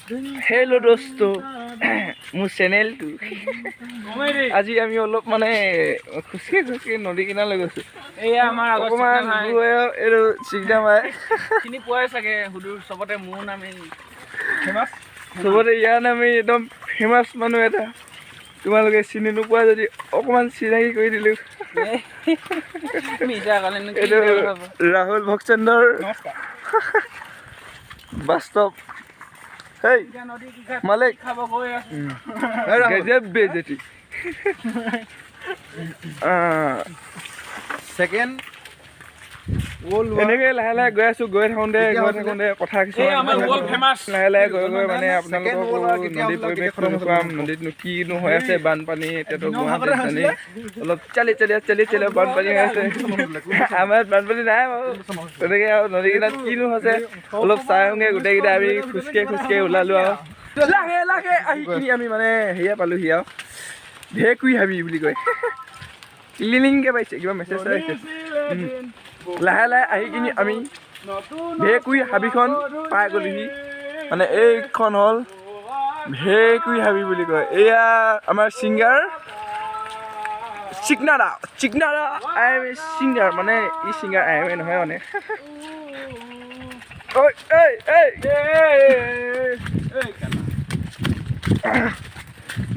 Hello दोस्तों মোৰ চেনেলটো আজি আমি অলপ মানে খুচকি নদী কিনাৰলৈ গৈছো এয়া আমাৰ অকমান এইটো চিগদামাই চিনি পোৱাই চাগে হুদুৰ চবতে মোৰ নামে ফেমাছ চবতে ইয়াৰ নামে একদম ফেমাছ মানুহ এটা তোমালোকে চিনি নোপোৱা যদি অকমান চিনাকি কৰি দিলো এইটো ৰাহুল ভক্সেন্দৰ বাস্তৱ Hey, Malik. Gajab bejati. Second. এনেকৈ লাহে লাহে গৈ আছো গৈ থাকোঁতে কথা কিছুমান লাহে লাহে গৈ গৈ মানে আপোনালোকক নদীৰ পৰিৱেশটো দেখুৱাম নদীতনো কিনো হৈ আছে বানপানী এতিয়াতো গুৱাহাটীত জানি অলপ চালি বানপানী হৈ আছে আমাৰ বানপানী নাই বাৰু তেনেকৈ আৰু নদী কিনাৰত কিনো হৈছে অলপ চাই আহোঁগৈ গোটেইকেইটা আমি খোজকাঢ়ি ওলালোঁ আৰু লাহে লাহে আহি কিনি আমি মানে হেৰিয়া পালোঁহি আৰু ঢেকুৰি হাবি বুলি কয় লিলিংকৈ পাইছে কিবা মেছেজ আহিছে লাহে লাহে আহি কিনি আমি ঢেকুৰি হাবিখন পাই গ'লোহি মানে এইখন হ'ল ঢেকুৰি হাবি বুলি কয় এয়া আমাৰ ছিংগাৰ চিকনাদা আই এম এ ছিংগাৰ মানে ই ছিংগাৰ আই এম এ নহয় মানে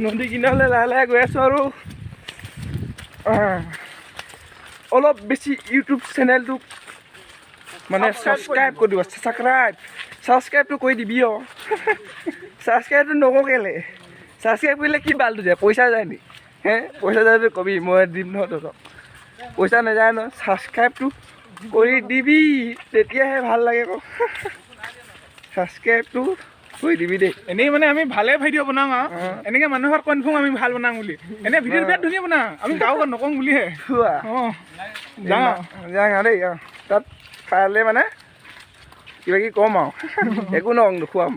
নদী কিনাৰলৈ লাহে লাহে গৈ আছোঁ আৰু অলপ বেছি ইউটিউব চেনেলটো মানে ছাবস্ক্ৰাইব কৰি দিব ছাবস্ক্ৰাইবটো কৰি দিবি অঁ ছাবস্ক্ৰাইবটো নকওঁ কেলৈ ছাবস্ক্ৰাইব কৰিলে কি বালটো যায় পইচা যায় নি পইচা যায়তো কবি মই দিম নহয় তহঁতক পইচা নাযায় ন ছাবস্ক্ৰাইবটো কৰি দিবি তেতিয়াহে ভাল লাগে আকৌ ছাবস্ক্ৰাইবটো কৰি দিবি দেই এনেই মানে আমি ভালে ভিডিঅ' বনাওঁ আৰু এনেকৈ মানুহক কনফাৰ্ম আমি ভাল বনাওঁ বুলি এনেই ভিডিঅ'টো বিৰাট ধুনীয়া বনাওঁ আমি গাঁৱত নকওঁ বুলিহে যাওঁ দেই তাত খালে মানে কিবা কিবি কম আৰু একো নকওঁ নোখোৱাম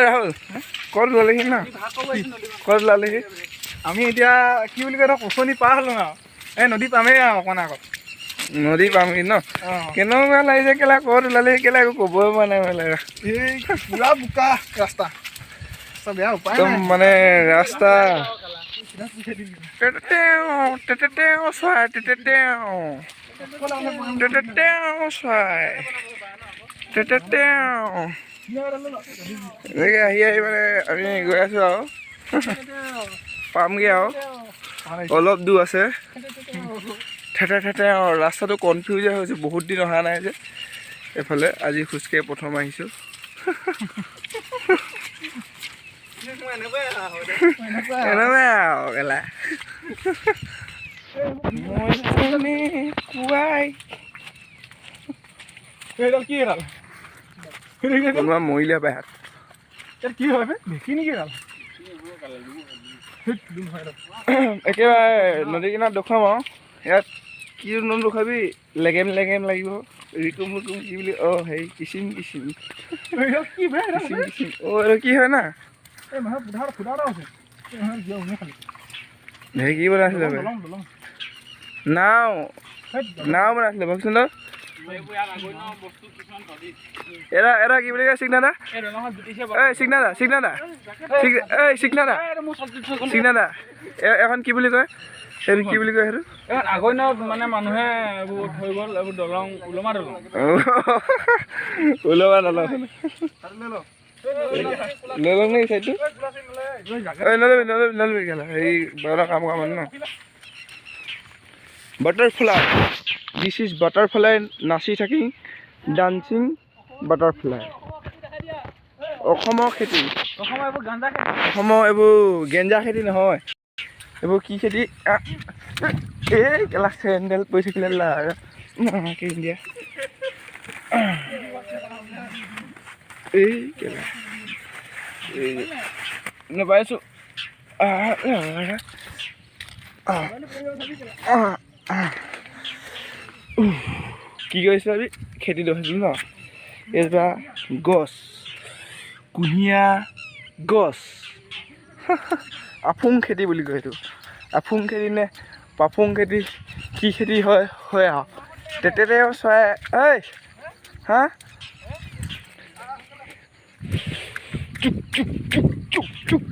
ৰাহুল ক'ত ওলালেহি না ক'ত ওলালেহি আমি এতিয়া কি বুলি কয় কচনি পাৰ হ'লোঁ আৰু এই নদী পামেই আৰু অকণ আগত নদী পামহি ন কেনেকুৱা লাগিছে কেলা ক'ত ওলালেহি কেলা একো ক'বই পৰা নাই এই পুৰা বোকা ৰাস্তা বেয়া উপায় একদম মানে ৰাস্তা এনেকৈ আহি মানে আমি গৈ আছোঁ আৰু পামগৈ আৰু অলপ দূৰ আছে ঠেতে আৰু ৰাস্তাটো কনফিউজ হৈছে বহুত দিন অহা নাই যে এইফালে আজি খোজকাঢ়ি প্ৰথম আহিছোঁ এনেকুৱাই আৰু কেলা কি কোনোবা মৰিলে পাই হাত কি হয় দেখি নেকি একেবাৰে নদী কিনাৰত দেখুৱাম আৰু ইয়াত কি দেখুৱাবি লেগেম লাগিব ৰিকুম কি বুলি হেৰি কিচিম এইটো কি হয় না হেৰি কি বনাইছিলে নাও বনাইছিলে ভক্সেন্দৰ এৰা কি বুলি কয় চিগনাদা এখন কি বুলি কয় সেইটো কি বুলি কয় সেইটো আগৰ দিনত মানে মানুহে এইবোৰ থৈ গ'ল এইবোৰ দলং ওলমা দলং নলং নে চাইডটো নলবি কেলা হেৰি বাৰ কাম কৰা মানুহ ন বাটাৰফ্লাই দিছ ইজ বাটাৰফ্লাই নাচি থাকি ডান্সিং বাটাৰফ্লাই অসমৰ খেতি অসমৰ এইবোৰ গেঞ্জা খেতি নহয় এইবোৰ কি খেতি এই কেলা চেণ্ডেল পৰি থাকিলে মাকে দিয়া এই কেলা এই নাপাইছোঁ কি কৰিছোঁ আমি খেতি দেখিছিলোঁ ন এইজোপা গছ কুঁহিয়া গছ আফুং খেতি বুলি কয় এইটো আফুং খেতি নে পাফুং খেতি কি খেতি হয় হয় আৰু তেতে চৰাই ঐ হা চুপ চুপ চুপ চুপ চুপ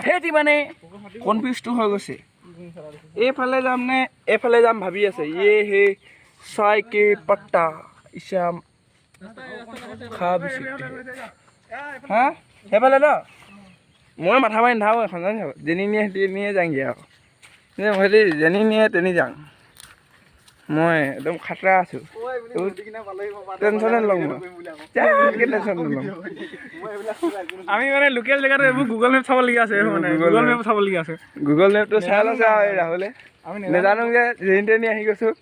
সেইটো মানে কনফিউজটো হৈ গৈছে এইফালে যাম নে এইফালে যাম ভাবি আছে ইয়ে হে চাই কে পট্টা ইছাম খা বেছি হা সেইফালে ন মই মাথা মাৰি নাথাকোঁ এখন জানি যেনি নিয়ে নিয়ে যাংগৈ আৰু সিহঁতি যেনি নিয়ে তেনি যাওঁ মই একদম খাতৰা আছোঁ টেনশ্যনে নলওঁ মই টেনশ্যন নলওঁ আমি মানে লোকেল জেগাটো এইবোৰ গুগল মেপ চাবলগীয়া আছে মানে গুগল মেপ চাবলগীয়া আছে গুগল মেপটো চাই লৈছে আৰু ৰাহুলে নেজানো যে যেনি তেনি আহি গৈছোঁ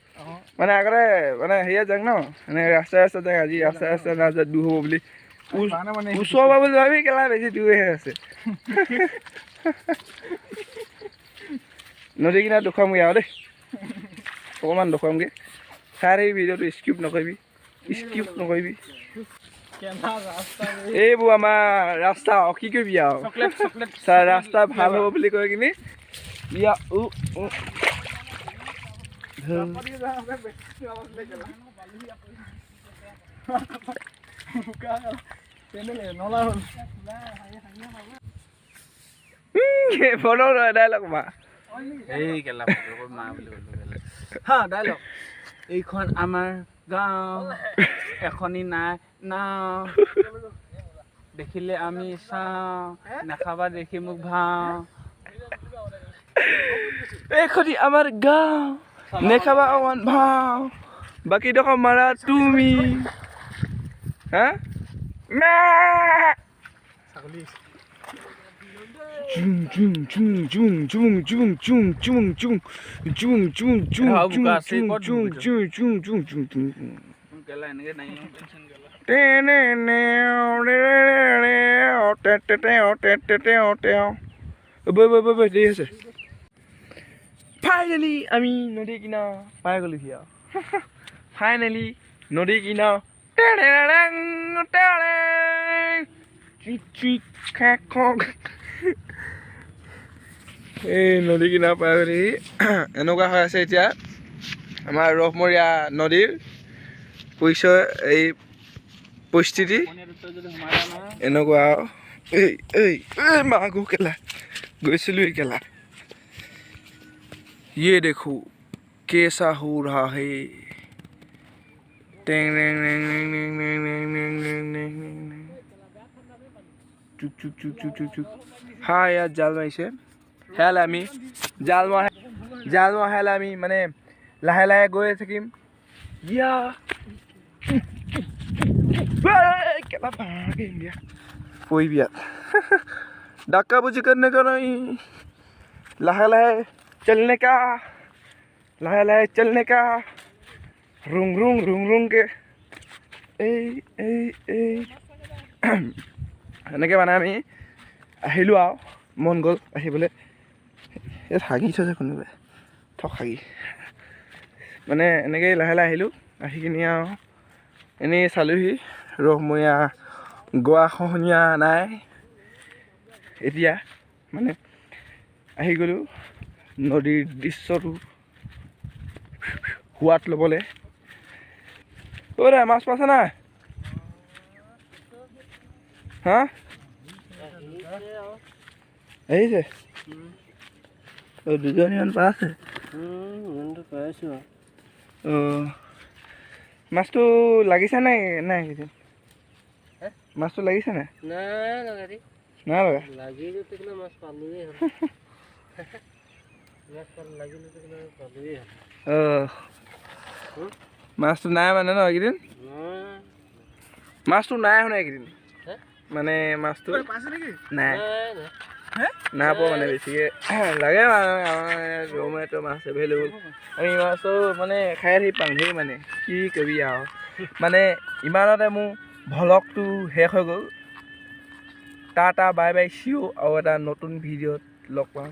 মানে আগতে মানে হেৰিয়াত যাওঁ ন মানে ৰাস্তাই ৰাস্তাত যাওঁ আজি ৰাস্তাই ৰাস্তাই নাযায় দূৰ হ'ব বুলি ওচৰ পৰা বুলি ভাবি কেলা বেছি দূৰহে আছে নদী কিনাৰত দেখুৱামগৈ আৰু দেই অকণমান দেখুৱামগৈ চাই থাকিবি ভিডিঅ'টো স্কিপ নকৰিবি এইবোৰ আমাৰ ৰাস্তা কি কৰিবি আৰু চাই ৰাস্তা ভাল হ'ব বুলি কৈ কিনি ইয়া ফোনৰ ডাইলগ মা এই কেলা মা বুলি ক'লো হা ডাইলগ এইখন আমাৰ গাঁও এখনি নাই নাও দেখিলে আমি চাওঁ নাখাবা দেখি মোক ভাও এইখনি আমাৰ গাঁও নেখাবা অকণমান ভাও বাকী ডোখৰ মাৰা তুমি হা ফাইনেলি আমি নদী কিনাৰ পাই গ'লোহি আৰু ফাইনেলি নদী কিনাৰ এই নদী কিনাৰ পাই গ'লোহি এনেকুৱা হৈ আছে এতিয়া আমাৰ ৰসমৰীয়া নদীৰ পৰিচয় এই পৰিস্থিতি এনেকুৱা আৰু এই মাগো কেলা গৈছিলোঁ এই কেলা ये देखो कैसा हो रहा है tang tang tang tang tang tang tang tang tang चुक चुक चुक चुक चुक चुक हाँ यार जाल मारिছে হেলে আমি জাল মৰা হেলে আমি মানে লাহে লাহে গৈ থাকিম ইয়া কেলা ভাগে ইন্ডিয়া পৰিবি ইয়াত ডাক্কা বুজি करने का नहीं लाहे लाहे चलने का रुंग रुंग रुंग रुंग के এনেকৈ মানে আমি আহিলোঁ আৰু মন গ'ল আহিবলৈ ইয়াত হাগি থৈছে কোনোবাই ঠক হাগি মানে এনেকৈ লাহে লাহে আহিলোঁ আহি কিনি আৰু এনেই চালোঁহি ৰসমৰীয়া গৰাখহনীয়া নাই এতিয়া মানে আহি গ'লোঁ নদীৰ দৃশ্যটো সোৱাদ ল'বলৈ মাছ পাইছে নাই হা আহিছে দুজনীমান পাইছে মাছটো লাগিছে নাই নাই মাছটো লাগিছে নাই নাই লগা মাছটো নাই মানে ন এইকেইদিন মাছটো নাই শুনে এইকেইদিন মানে মাছটো নাই নাপাওঁ মানে বেছিকৈ লাগে মানে আমাৰ ৰৌমেটো মাছ এভেইলেবল আমি মাছো মানে খাই থাকি পাংধেই মানে কি কবি আৰু মানে ইমানতে মোৰ ভ্লগটো শেষ হৈ গ'ল টাটা বাই বাই চিঅ' আৰু এটা নতুন ভিডিঅ'ত লগ পাম